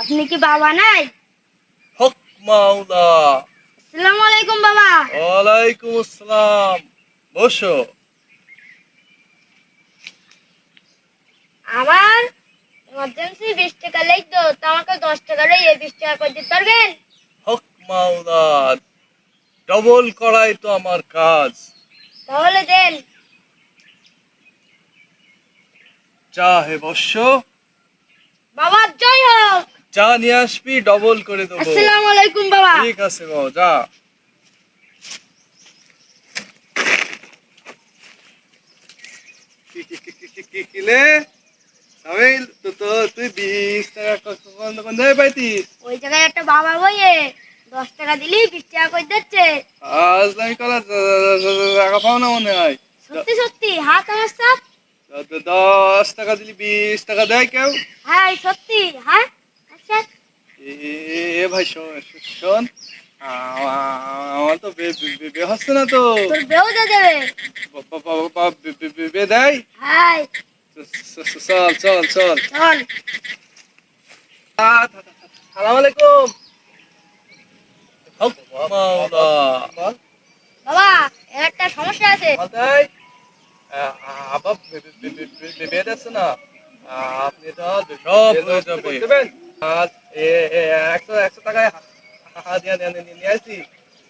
আপনি কি বাবা নাই? হক মাওলা। আসসালামু আলাইকুম বাবা। ওয়ালাইকুম আসসালাম। বসো। আমার ইমার্জেন্সি 20 টাকা লাগতো, তো আমাকে 10 টাকা এই 20 টাকা করে দিতে পারবেন? হক মাওলা, ডবল করাই তো আমার কাজ। তাহলে দেন। চা হে বস্য, বাবা জয় হোক। চা নিয়ে আসবি, ডবল করে দেবো। আসসালামু আলাইকুম বাবা। ঠিক আছে বাবা, যা। কিলে সামিল তো তো তুই 20 টাকা কোন জায়গায় পাইতিস? ওই জায়গায় একটা বাবা বইয়ে 10 টাকা দিলি 20 টাকা করে দিচ্ছে। আজ আমি কলা টাকা পাও না মনে হয়। সত্যি সত্যি হাত আমার সাথ। 10 টাকা দিলি 20 টাকা দেয় কেউ? হ্যাঁ সত্যি। হ্যাঁ আচ্ছা। এ ভাই শোন শোন, আমার তো বে হচ্ছে না তো। তোর বেও দিয়ে দেবে। বে দেয়। হ্যাঁ চল চল চল। চল। সালাম আলাইকুম। মাওলা বাবা এর একটা সমস্যা আছে। মাথায় আবার বেদ আছে না, আপনি তো সব হয়ে যাবে। আর 100 টাকায় নিয়ে আসছি।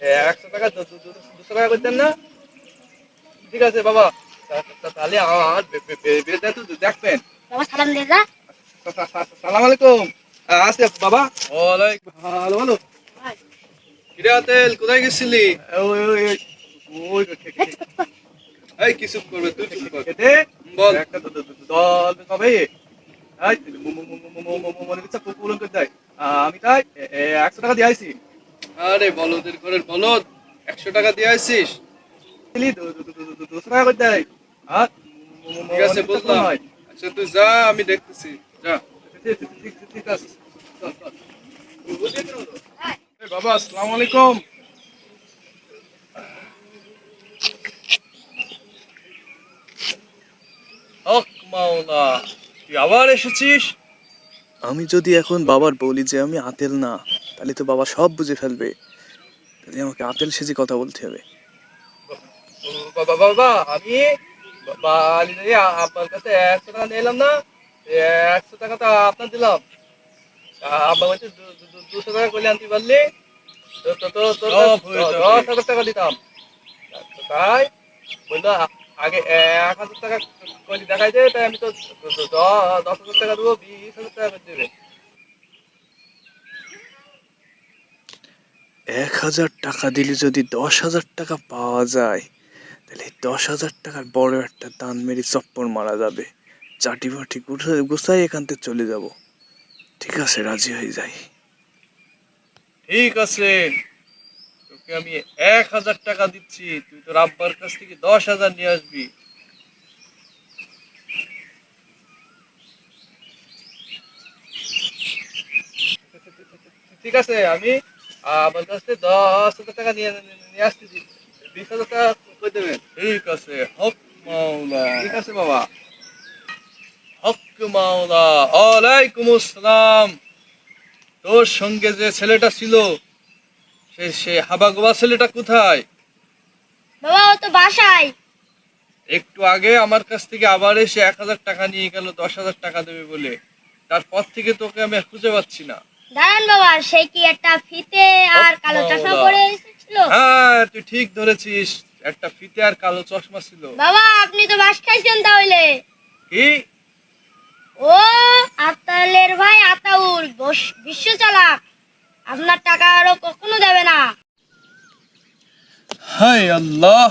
100 টাকা 200 টাকা করতেন না? ঠিক আছে বাবা, তাহলে আমার বেদ তো দেখবেন। বাবা সালাম দিয়ে যা। সালাম আলাইকুম। আসে বাবা। ওয়ালাইকুম ভালো ভালো। কিরে আতেল, কোথায় গেছিলি? ওই ওই ওই এই কিছু করবে, তুই চুপ কর। বল। একটা দল কবে মনে ইচ্ছা পূরণ করতে দেয়। আমি তাই 100 টাকা দিয়ে আইছি। আরে বলদের ঘরের বলদ, 100 টাকা দিয়ে আইছিস? 200 টাকা করে দেয়। আর ঠিক আছে বুঝলাম। আচ্ছা তুই যা, আমি দেখতেছি। যা। ঠিক আছে। বাবা আসসালামু আলাইকুম। হক মাওলা, তুই আবার এসেছিস? আমি যদি এখন বাবার বলি যে আমি আতেল না, তাহলে তো বাবা সব বুঝে ফেলবে। তাহলে আমাকে আতেল সেজে কথা বলতে হবে। বাবা বাবা, আমি বালি থেকে আপনার কাছে 100 টাকা নিলাম না? 100 টাকা তো আপনার দিলাম। আব্বা বলছে 200 টাকা করলে আনতে পারলি তো তো তো তো 10,000 টাকা দিতাম। তাই বললো আগে 1,000 টাকা করে দেখাই দে, তাই আমি তো 10,000 টাকা দেবো, 20,000 টাকা করে দেবে। 1,000 টাকা দিলে যদি 10,000 টাকা পাওয়া যায়, তাহলে 10,000 টাকার বড় একটা দান মেরে চপ্পর মারা যাবে। চাটি ফাটি গুছাই এখান থেকে চলে যাব। ঠিক আছে, রাজি হয়ে যাই। ঠিক আছে, তোকে আমি 1,000 টাকা দিচ্ছি, তুই তোর আব্বার কাছ থেকে 10,000 নিয়ে আসবি। ঠিক আছে, আমি আমার কাছ থেকে 10,000 টাকা নিয়ে নিয়ে আসতেছি। 20,000 টাকা করে দেবেন। ঠিক আছে, হক মাওলা। ঠিক আছে বাবা। হক মাওলা। ওয়ালাইকুম আসসালাম। তোর সঙ্গে যে ছেলেটা ছিল, সে সে হাবাগোবা ছেলেটা কোথায়? বাবা ও তো বাসায়। একটু আগে আমার কাছ থেকে আবার এসে 1,000 টাকা নিয়ে গেল, 10,000 টাকা দেবে বলে। তারপর থেকে তোকে আমি আর খুঁজে পাচ্ছি না। দাঁড়ান বাবা, সে কি একটা ফিতে হক আর কালো চশমা মাওলা। পরে এসেছিল? হ্যাঁ তুই ঠিক ধরেছিস, একটা ফিতে আর কালো চশমা ছিল। বাবা আপনি তো বাস খাইছেন তাহলে। কি? ও আতালের ভাই আতাউল বিশ্ব চালাক, আপনার টাকা আরো কখনো দেবে না। হায় আল্লাহ,